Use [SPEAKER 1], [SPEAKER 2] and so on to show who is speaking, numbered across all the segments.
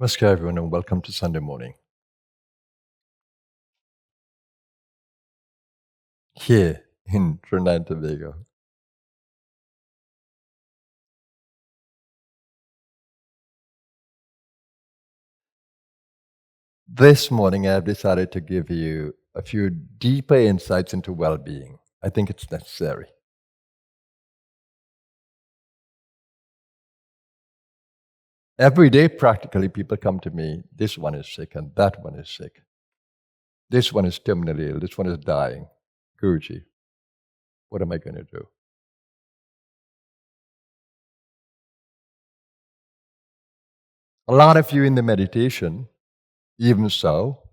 [SPEAKER 1] Namaskar, everyone, and welcome to Sunday morning here in Trinidad and Tobago. This morning, I've decided to give you a few deeper insights into well being. I think it's necessary. Every day, practically, people come to me, this one is sick and that one is sick. This one is terminally ill, this one is dying. Guruji, what am I going to do? A lot of you in the meditation, even so,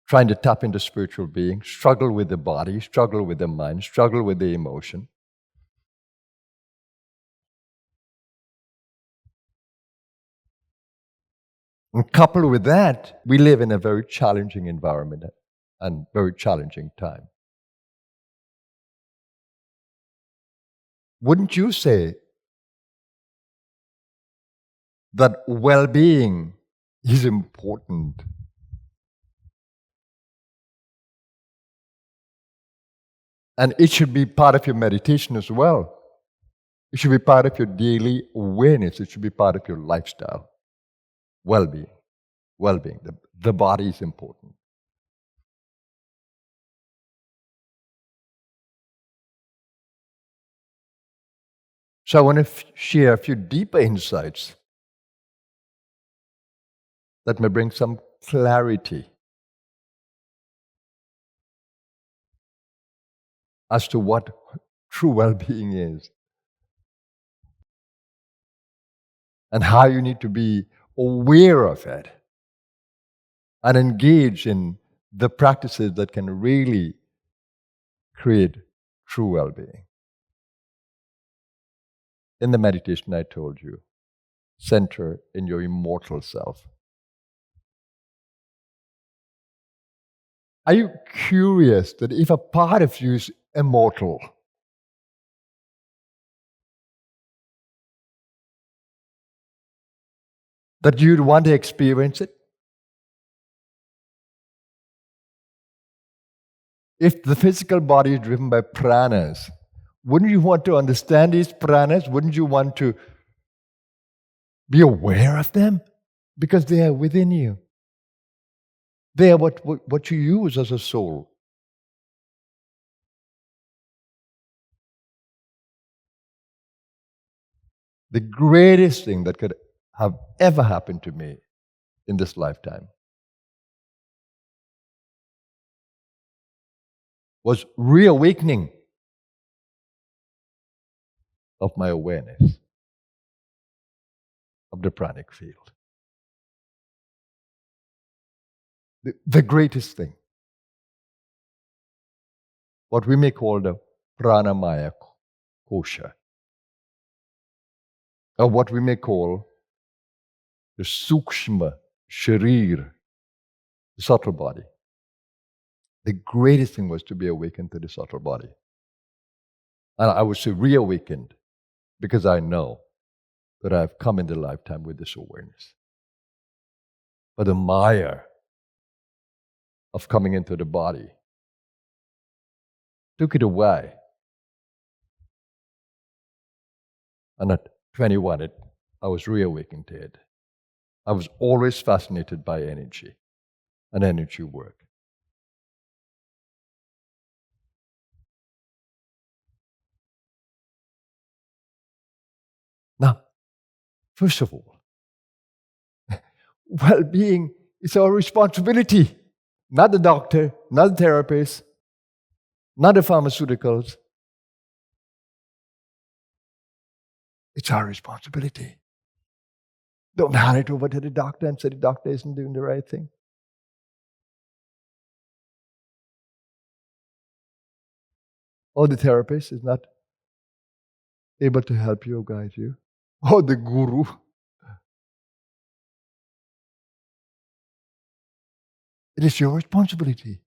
[SPEAKER 1] trying to tap into spiritual being, struggle with the body, struggle with the mind, struggle with the emotion. And coupled with that, we live in a very challenging environment and very challenging time. Wouldn't you say that well-being is important? And it should be part of your meditation as well. It should be part of your daily awareness. It should be part of your lifestyle. Well-being. Well-being. The body is important. So I want to share a few deeper insights that may bring some clarity as to what true well-being is and how you need to be aware of it and engage in the practices that can really create true well-being. In the meditation I told you, center in your immortal self. Are you curious that if a part of you is immortal, that you'd want to experience it? If the physical body is driven by pranas, wouldn't you want to understand these pranas? Wouldn't you want to be aware of them? Because they are within you. They are what you use as a soul. The greatest thing that could have ever happened to me in this lifetime was reawakening of my awareness of the pranic field. The greatest thing. What we may call the pranamaya kosha. Or what we may call the sukshma sharir, the subtle body. The greatest thing was to be awakened to the subtle body. And I would say reawakened, because I know that I've come in the lifetime with this awareness. But the maya of coming into the body took it away. And at 21, I was reawakened to it. I was always fascinated by energy and energy work. Now, first of all, well-being is our responsibility. Not the doctor, not the therapist, not the pharmaceuticals. It's our responsibility. Don't hand it over to the doctor and say the doctor isn't doing the right thing. Or the therapist is not able to help you or guide you. Or the guru. It is your responsibility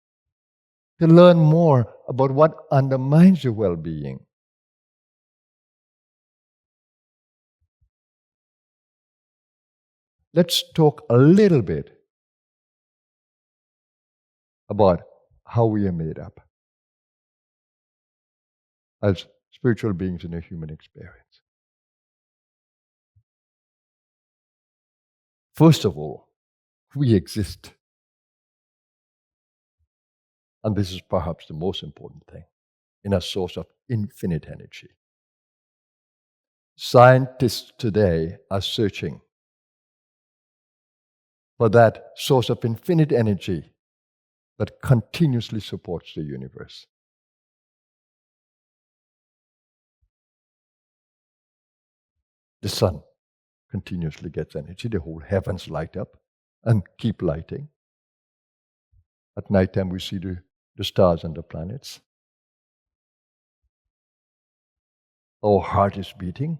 [SPEAKER 1] to learn more about what undermines your well-being. let's talk a little bit about how we are made up as spiritual beings in a human experience. First of all, we exist. And this is perhaps the most important thing, in a source of infinite energy. Scientists today are searching for that source of infinite energy that continuously supports the universe. The sun continuously gets energy. The whole heavens light up and keep lighting. At night time, we see the stars and the planets. Our heart is beating.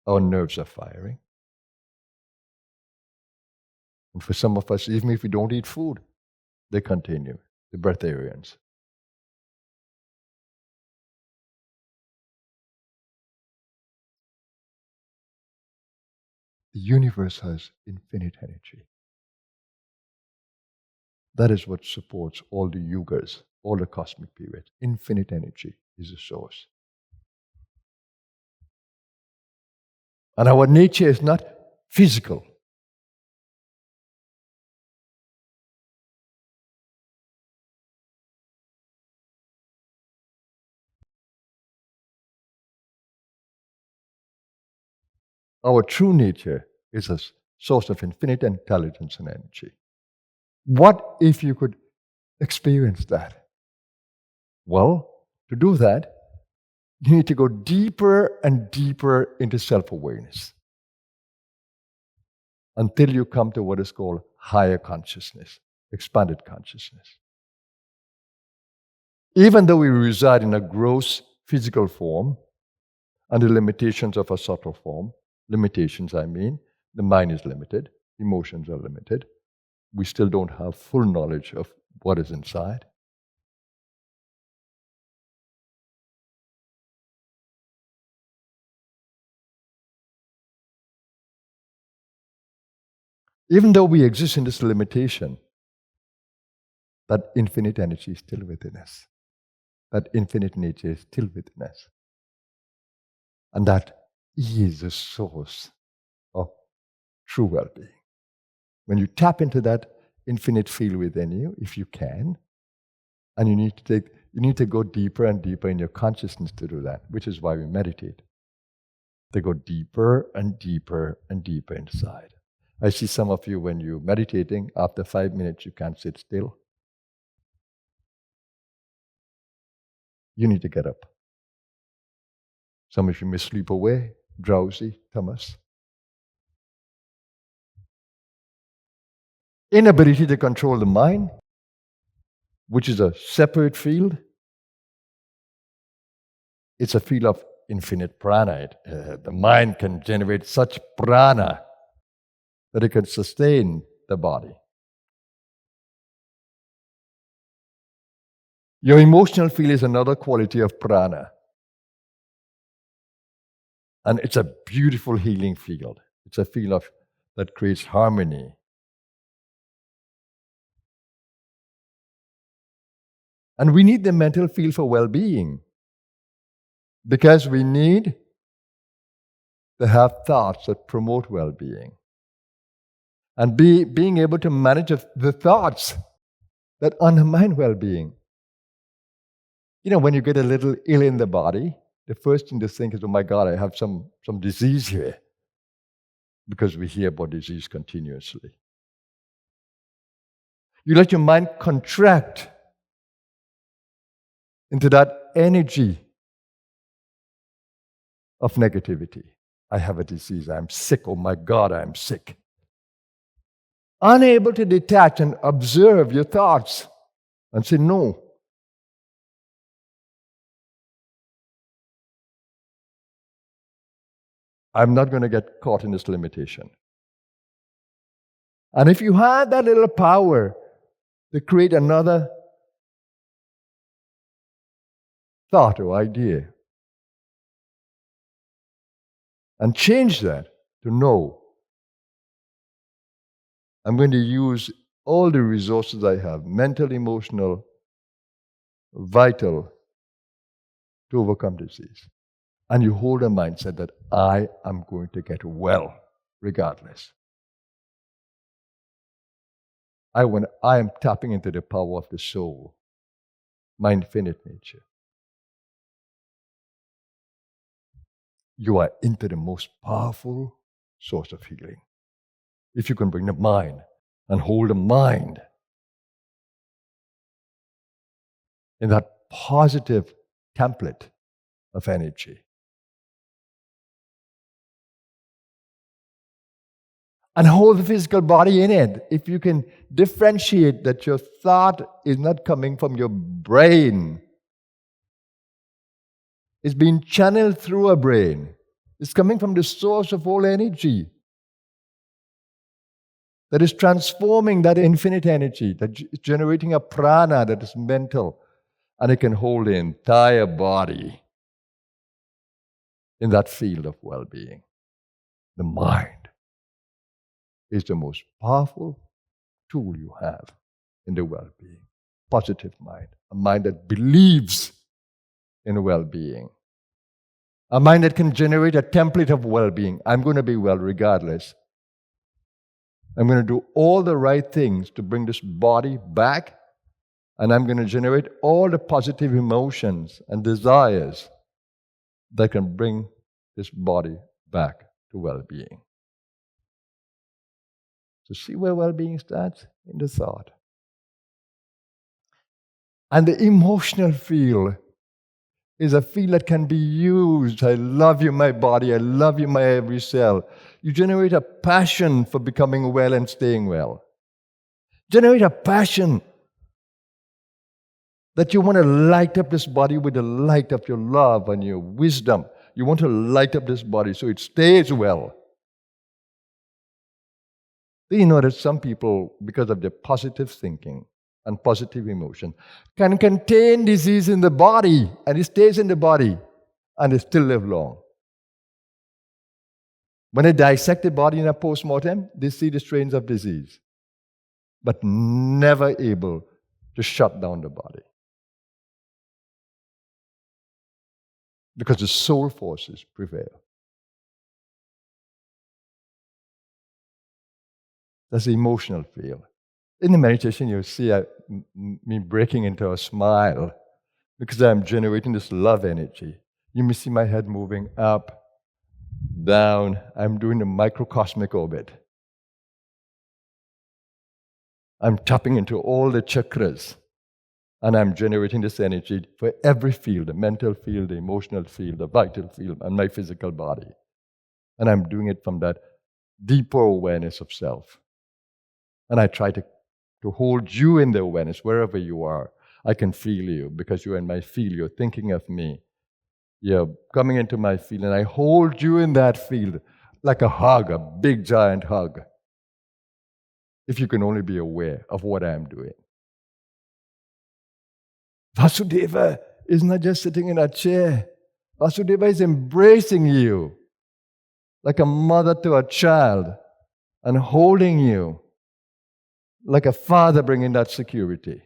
[SPEAKER 1] Our nerves are firing. And for some of us, even if we don't eat food, they continue, the breatharians. The universe has infinite energy. That is what supports all the yugas, all the cosmic periods. Infinite energy is the source. And our nature is not physical. Our true nature is a source of infinite intelligence and energy. What if you could experience that? Well, to do that, you need to go deeper and deeper into self-awareness until you come to what is called higher consciousness, expanded consciousness. Even though we reside in a gross physical form and the limitations of a subtle form, limitations I mean, the mind is limited, emotions are limited, we still don't have full knowledge of what is inside. Even though we exist in this limitation, that infinite energy is still within us. That infinite nature is still within us. And that is the source of true well-being. When you tap into that infinite field within you, if you can, and you need to go deeper and deeper in your consciousness to do that, which is why we meditate. To go deeper and deeper and deeper inside. I see some of you, when you're meditating, after 5 minutes you can't sit still. You need to get up. Some of you may sleep away, drowsy, tamas. Inability to control the mind, which is a separate field. It's a field of infinite prana. The mind can generate such prana that it can sustain the body. Your emotional field is another quality of prana. And it's a beautiful healing field. It's a field that creates harmony. And we need the mental field for well-being, because we need to have thoughts that promote well-being. And being able to manage the thoughts that undermine well-being. You know, when you get a little ill in the body, the first thing to think is, oh my God, I have some disease here. Because we hear about disease continuously. You let your mind contract into that energy of negativity. I have a disease, I'm sick, oh my God, I'm sick. Unable to detach and observe your thoughts and say, no. I'm not going to get caught in this limitation. And if you had that little power to create another thought or idea, And change that to know I'm going to use all the resources I have, mental, emotional, vital, to overcome disease. And you hold a mindset that I am going to get well regardless. I am tapping into the power of the soul, my infinite nature. You are into the most powerful source of healing. If you can bring the mind and hold the mind in that positive template of energy. And hold the physical body in it. If you can differentiate that your thought is not coming from your brain, it's being channeled through a brain. It's coming from the source of all energy that is transforming that infinite energy, that is generating a prana that is mental, and it can hold the entire body in that field of well-being. The mind is the most powerful tool you have in the well-being. Positive mind, a mind that believes in well-being, a mind that can generate a template of well-being. I'm going to be well regardless. I'm going to do all the right things to bring this body back, and I'm going to generate all the positive emotions and desires that can bring this body back to well-being. So see where well-being starts? In the thought. And the emotional field is a field that can be used. I love you, my body. I love you, my every cell. You generate a passion for becoming well and staying well. Generate a passion that you want to light up this body with the light of your love and your wisdom. You want to light up this body so it stays well. Do you know that some people, because of their positive thinking and positive emotion, can contain disease in the body, and it stays in the body, and they still live long? When they dissect the body in a post-mortem, they see the strains of disease, but never able to shut down the body. Because the soul forces prevail. That's the emotional field. In the meditation, you'll see me breaking into a smile because I'm generating this love energy. You may see my head moving up, down. I'm doing the microcosmic orbit. I'm tapping into all the chakras, and I'm generating this energy for every field, the mental field, the emotional field, the vital field, and my physical body. And I'm doing it from that deeper awareness of self. And I try to hold you in the awareness wherever you are. I can feel you because you're in my field. You're thinking of me. You're coming into my field, and I hold you in that field like a hug, a big giant hug. If you can only be aware of what I'm doing. Vasudeva is not just sitting in a chair. Vasudeva is embracing you like a mother to a child and holding you like a father bringing that security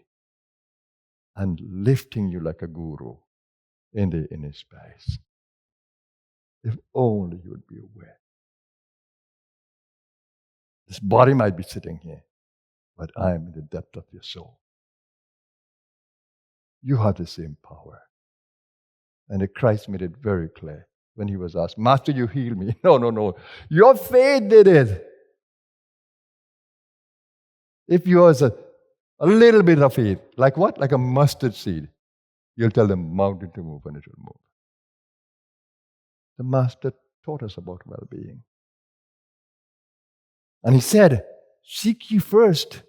[SPEAKER 1] and lifting you like a guru in the inner space. If only you would be aware. This body might be sitting here, but I am in the depth of your soul. You have the same power. And the Christ made it very clear when he was asked, Master, you healed me. No. Your faith did it. If yours a little bit of faith, like what? Like a mustard seed, you'll tell the mountain to move and it will move. The Master taught us about well-being. And he said, seek ye first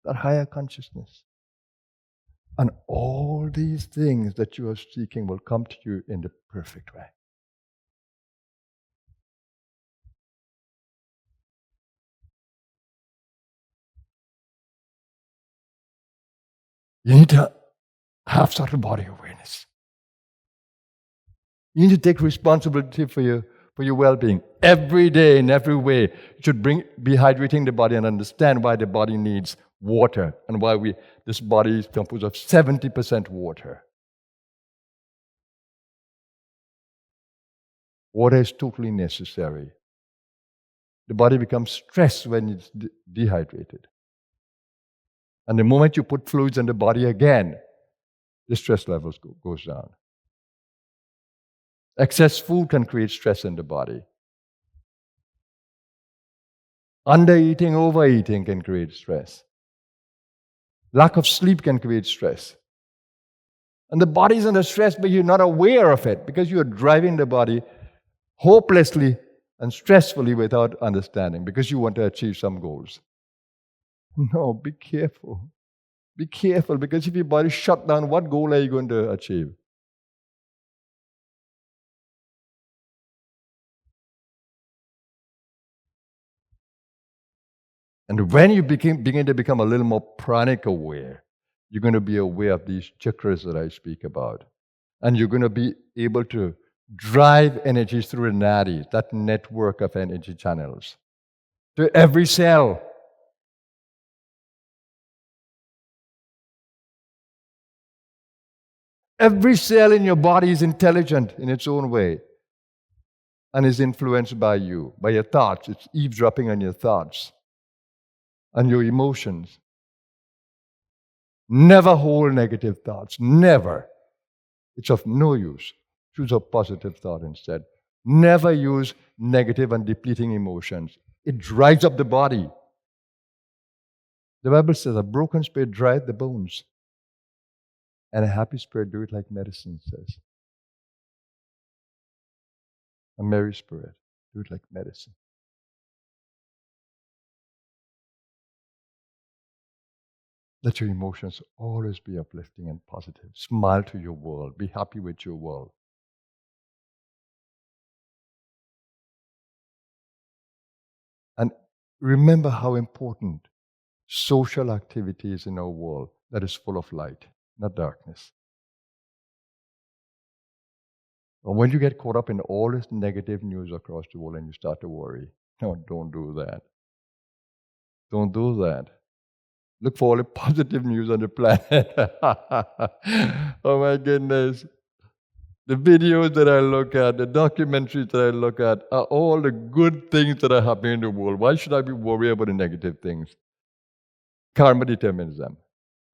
[SPEAKER 1] that higher consciousness. And all these things that you are seeking will come to you in the perfect way. You need to have subtle body awareness. You need to take responsibility for for your well-being. Every day, in every way, you should be hydrating the body and understand why the body needs water and why this body is composed of 70% water. Water is totally necessary. The body becomes stressed when it's dehydrated. And the moment you put fluids in the body again, the stress levels goes down. Excess food can create stress in the body. Undereating, overeating can create stress. Lack of sleep can create stress. And the body is under stress, but you're not aware of it because you're driving the body hopelessly and stressfully without understanding because you want to achieve some goals. No, be careful. Be careful because if your body shut down, what goal are you going to achieve? And when you begin to become a little more pranic aware, you're going to be aware of these chakras that I speak about. And you're going to be able to drive energies through the nadis, that network of energy channels, to every cell. Every cell in your body is intelligent in its own way and is influenced by you, by your thoughts. It's eavesdropping on your thoughts and your emotions. Never hold negative thoughts. Never. It's of no use. Choose a positive thought instead. Never use negative and depleting emotions. It dries up the body. The Bible says a broken spirit drieth the bones. And a happy spirit do it like medicine says. A merry spirit do it like medicine. Let your emotions always be uplifting and positive. Smile to your world. Be happy with your world. And remember how important social activity is in our world that is full of light, not darkness. And when you get caught up in all this negative news across the world and you start to worry, no, don't do that. Don't do that. Look for all the positive news on the planet. Oh my goodness. The videos that I look at, the documentaries that I look at, are all the good things that are happening in the world. Why should I be worried about the negative things? Karma determines them.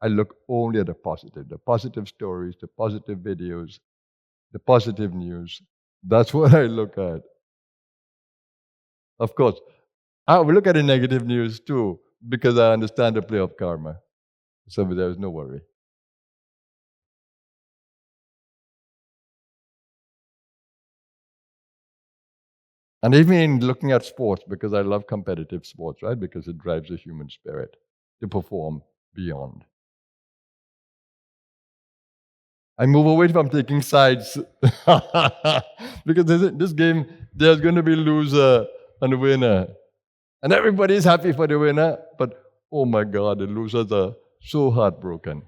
[SPEAKER 1] I look only at the positive stories, the positive videos, the positive news. That's what I look at. Of course, I will look at the negative news too, because I understand the play of karma. So there is no worry. And even in looking at sports, because I love competitive sports, right? Because it drives the human spirit to perform beyond. I move away from taking sides because this game, there's going to be loser and winner. And everybody's happy for the winner, but oh my God, the losers are so heartbroken.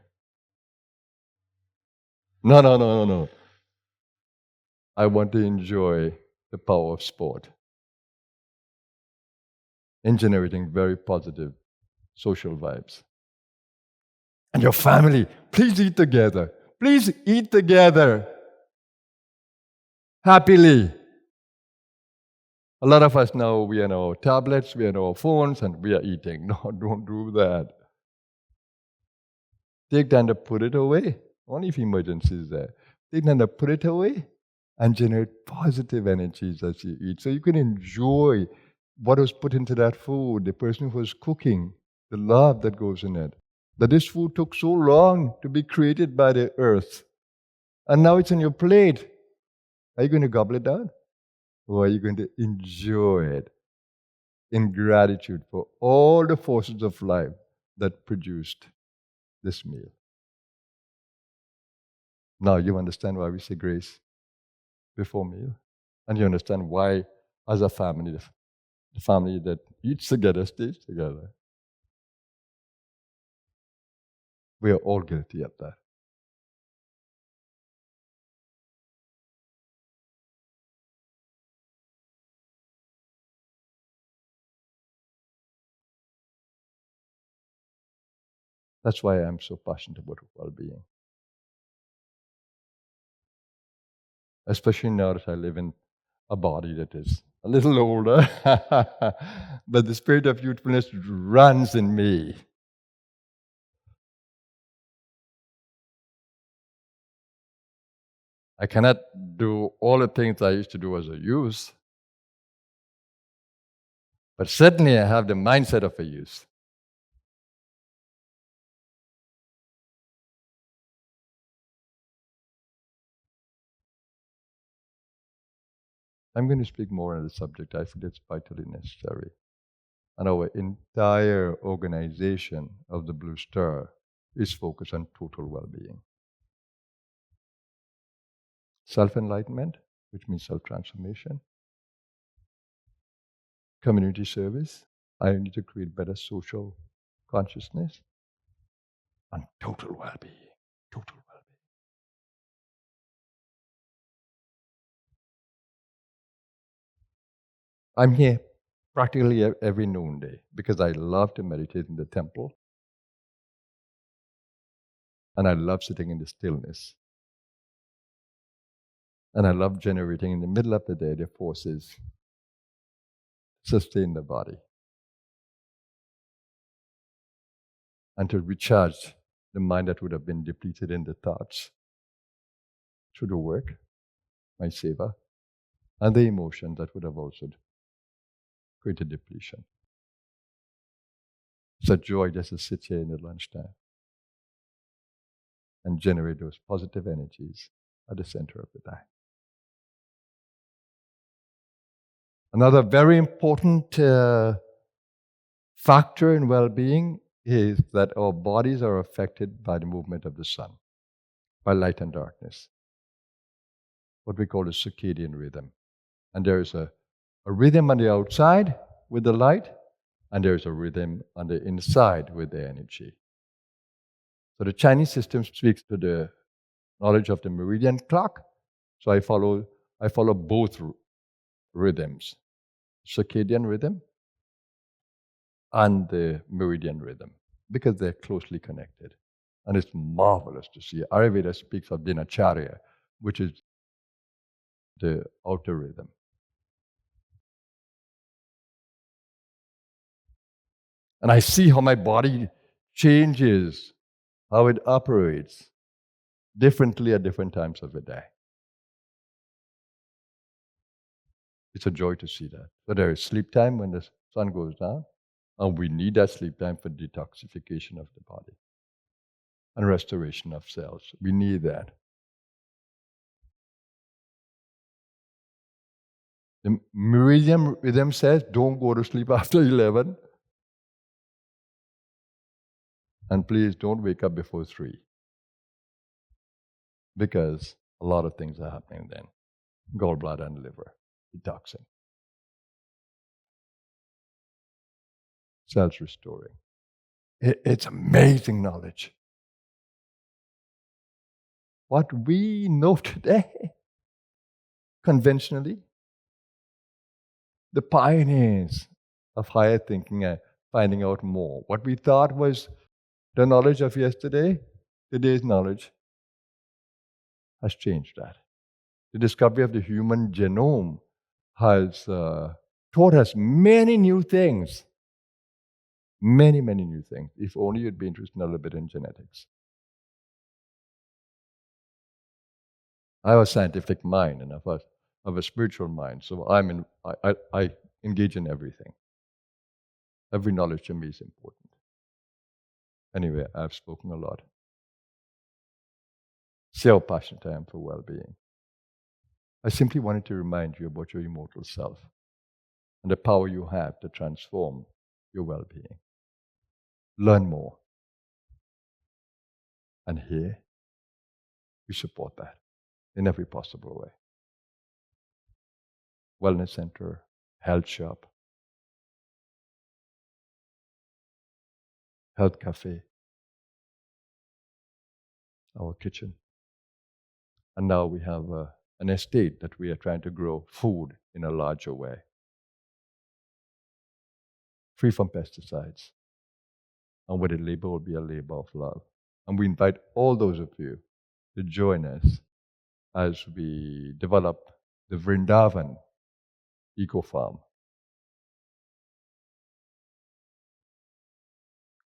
[SPEAKER 1] No. I want to enjoy the power of sport in generating very positive social vibes. And your family, please eat together. Please eat together happily. A lot of us now, we are on our tablets, we are on our phones, and we are eating. No, don't do that. Take time to put it away. Only if emergency is there. Take time to put it away and generate positive energies as you eat. So you can enjoy what was put into that food, the person who was cooking, the love that goes in it. That this food took so long to be created by the earth. And now it's on your plate. Are you going to gobble it down? Or are you going to enjoy it in gratitude for all the forces of life that produced this meal? Now you understand why we say grace before meal. And you understand why, as a family, the family that eats together stays together. We are all guilty of that. That's why I'm so passionate about well-being. Especially now that I live in a body that is a little older, but the spirit of youthfulness runs in me. I cannot do all the things I used to do as a youth, but certainly I have the mindset of a youth. I'm going to speak more on the subject. I feel it's vitally necessary. And our entire organization of the Blue Star is focused on total well-being. Self-enlightenment, which means self-transformation. Community service. I need to create better social consciousness. And total well-being. Total well-being. I'm here practically every noonday because I love to meditate in the temple. And I love sitting in the stillness. And I love generating in the middle of the day the forces to sustain the body and to recharge the mind that would have been depleted in the thoughts through the work, my seva, and the emotion that would have also created depletion. It's a joy just to sit here in the lunchtime and generate those positive energies at the center of the day. Another very important factor in well-being is that our bodies are affected by the movement of the sun, by light and darkness, what we call a circadian rhythm. And there is a rhythm on the outside with the light, and there is a rhythm on the inside with the energy. So the Chinese system speaks to the knowledge of the meridian clock. So I follow both rhythms, circadian rhythm and the meridian rhythm, because they're closely connected. And it's marvelous to see. Ayurveda speaks of dinacharya, which is the outer rhythm. And I see how my body changes, how it operates differently at different times of the day. It's a joy to see that. So there is sleep time when the sun goes down, and we need that sleep time for detoxification of the body and restoration of cells. We need that. The meridian rhythm says don't go to sleep after 11. And please don't wake up before 3. Because a lot of things are happening then. Gallbladder and liver detoxing. Cells restoring. It's amazing knowledge. What we know today, conventionally, the pioneers of higher thinking are finding out more. What we thought was the knowledge of yesterday, today's knowledge has changed that. The discovery of the human genome has taught us many new things. Many, many new things, if only you'd be interested in a little bit in genetics. I have a scientific mind and I have a spiritual mind, so I engage in everything. Every knowledge to me is important. Anyway, I've spoken a lot. See how passionate I am for well-being. I simply wanted to remind you about your immortal self and the power you have to transform your well-being. Learn more. And here, we support that in every possible way. Wellness center, health shop, health cafe, our kitchen. And now we have an estate that we are trying to grow food in a larger way, free from pesticides, And where the labor will be a labor of love. And we invite all those of you to join us as we develop the Vrindavan Eco Farm.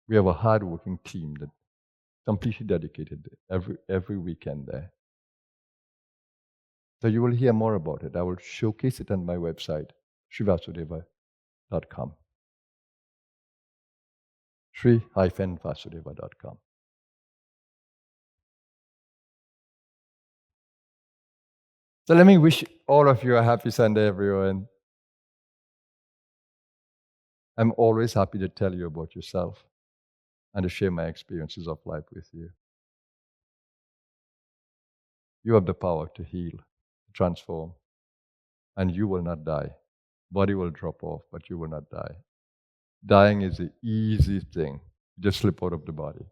[SPEAKER 1] We have a hard-working team that completely dedicated every weekend there. So you will hear more about it. I will showcase it on my website, srivasudeva.com. sri-vasudeva.com. So let me wish all of you a happy Sunday, everyone. I'm always happy to tell you about yourself and to share my experiences of life with you. You have the power to heal, to transform, and you will not die. Body will drop off, but you will not die. Dying is the easy thing. You just slip out of the body.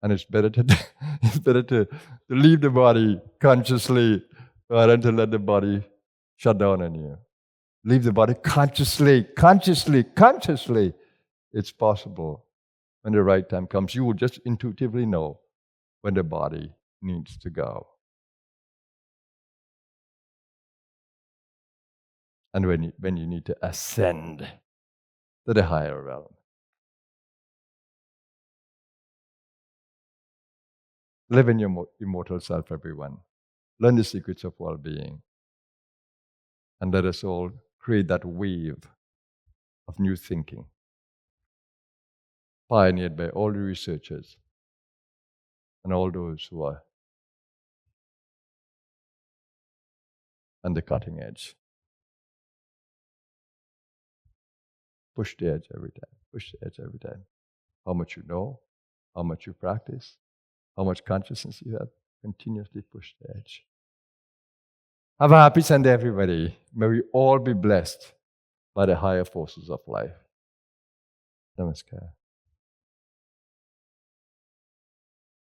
[SPEAKER 1] And it's better to leave the body consciously rather than to let the body shut down on you. Leave the body consciously. It's possible. When the right time comes, you will just intuitively know when the body needs to go. And when you need to ascend to the higher realm. Live in your immortal self, everyone. Learn the secrets of well-being. And let us all create that wave of new thinking, pioneered by all the researchers and all those who are on the cutting edge. Push the edge every time. Push the edge every time. How much you know, how much you practice, how much consciousness you have, continuously push the edge. Have a happy Sunday, everybody. May we all be blessed by the higher forces of life. Namaskar.